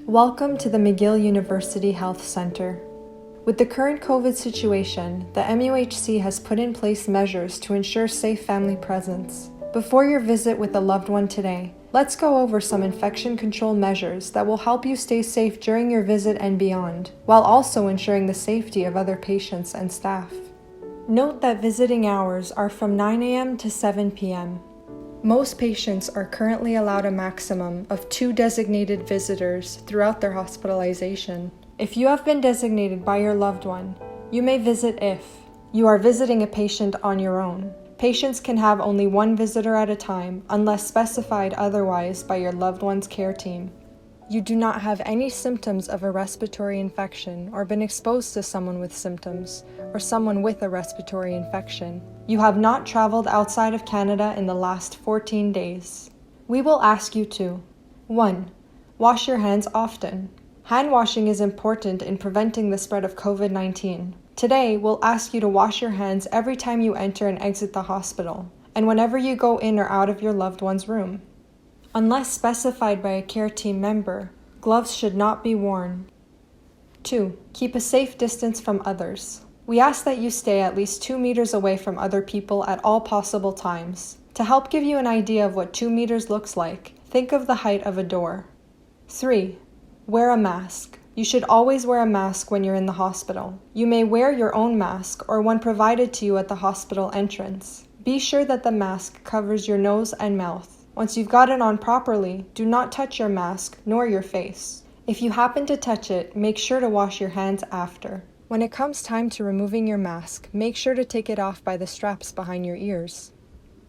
Welcome to the McGill University Health Center. With the current COVID situation, the MUHC has put in place measures to ensure safe family presence. Before your visit with a loved one today, let's go over some infection control measures that will help you stay safe during your visit and beyond, while also ensuring the safety of other patients and staff. Note that visiting hours are from 9 a.m. to 7 p.m. Most patients are currently allowed a maximum of 2 designated visitors throughout their hospitalization. If you have been designated by your loved one, you may visit if you are visiting a patient on your own. Patients can have only 1 visitor at a time unless specified otherwise by your loved one's care team. You do not have any symptoms of a respiratory infection or been exposed to someone with symptoms or someone with a respiratory infection. You have not traveled outside of Canada in the last 14 days. We will ask you to 1. Wash your hands often. Hand washing is important in preventing the spread of COVID-19. Today, we'll ask you to wash your hands every time you enter and exit the hospital, and whenever you go in or out of your loved one's room. Unless specified by a care team member, gloves should not be worn. 2. Keep a safe distance from others. We ask that you stay at least 2 meters away from other people at all possible times. To help give you an idea of what 2 meters looks like, think of the height of a door. 3. Wear a mask. You should always wear a mask when you're in the hospital. You may wear your own mask or one provided to you at the hospital entrance. Be sure that the mask covers your nose and mouth. Once you've got it on properly, do not touch your mask nor your face. If you happen to touch it, make sure to wash your hands after. When it comes time to removing your mask, make sure to take it off by the straps behind your ears.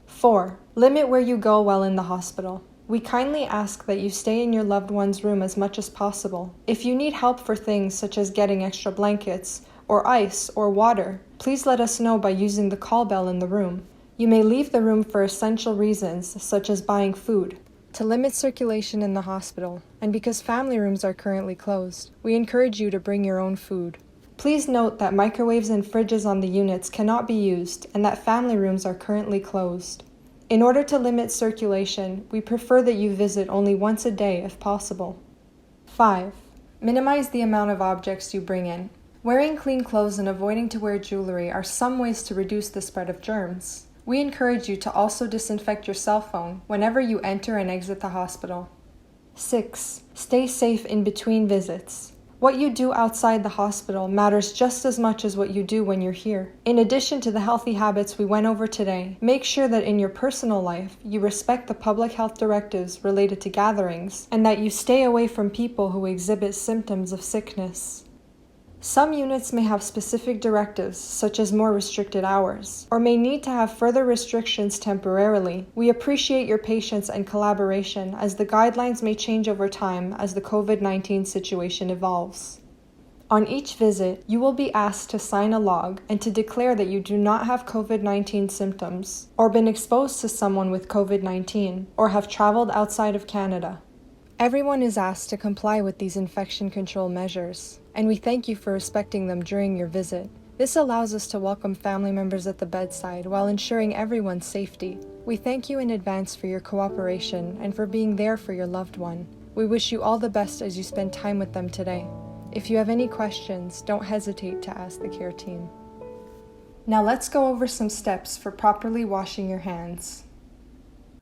4. Limit where you go while in the hospital. We kindly ask that you stay in your loved one's room as much as possible. If you need help for things such as getting extra blankets, or ice, or water, please let us know by using the call bell in the room. You may leave the room for essential reasons, such as buying food. To limit circulation in the hospital, and because family rooms are currently closed, we encourage you to bring your own food. Please note that microwaves and fridges on the units cannot be used and that family rooms are currently closed. In order to limit circulation, we prefer that you visit only once a day if possible. 5. Minimize the amount of objects you bring in. Wearing clean clothes and avoiding to wear jewelry are some ways to reduce the spread of germs. We encourage you to also disinfect your cell phone whenever you enter and exit the hospital. 6. Stay safe in between visits. What you do outside the hospital matters just as much as what you do when you're here. In addition to the healthy habits we went over today, make sure that in your personal life, you respect the public health directives related to gatherings and that you stay away from people who exhibit symptoms of sickness. Some units may have specific directives, such as more restricted hours, or may need to have further restrictions temporarily. We appreciate your patience and collaboration as the guidelines may change over time as the COVID-19 situation evolves. On each visit, you will be asked to sign a log and to declare that you do not have COVID-19 symptoms, or been exposed to someone with COVID-19, or have traveled outside of Canada. Everyone is asked to comply with these infection control measures, and we thank you for respecting them during your visit. This allows us to welcome family members at the bedside while ensuring everyone's safety. We thank you in advance for your cooperation and for being there for your loved one. We wish you all the best as you spend time with them today. If you have any questions, don't hesitate to ask the care team. Now let's go over some steps for properly washing your hands.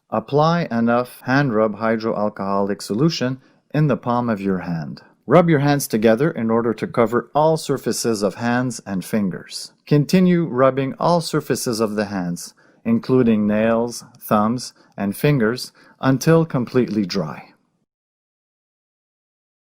Apply enough hand rub hydroalcoholic solution in the palm of your hand. Rub your hands together in order to cover all surfaces of hands and fingers. Continue rubbing all surfaces of the hands, including nails, thumbs, and fingers, until completely dry.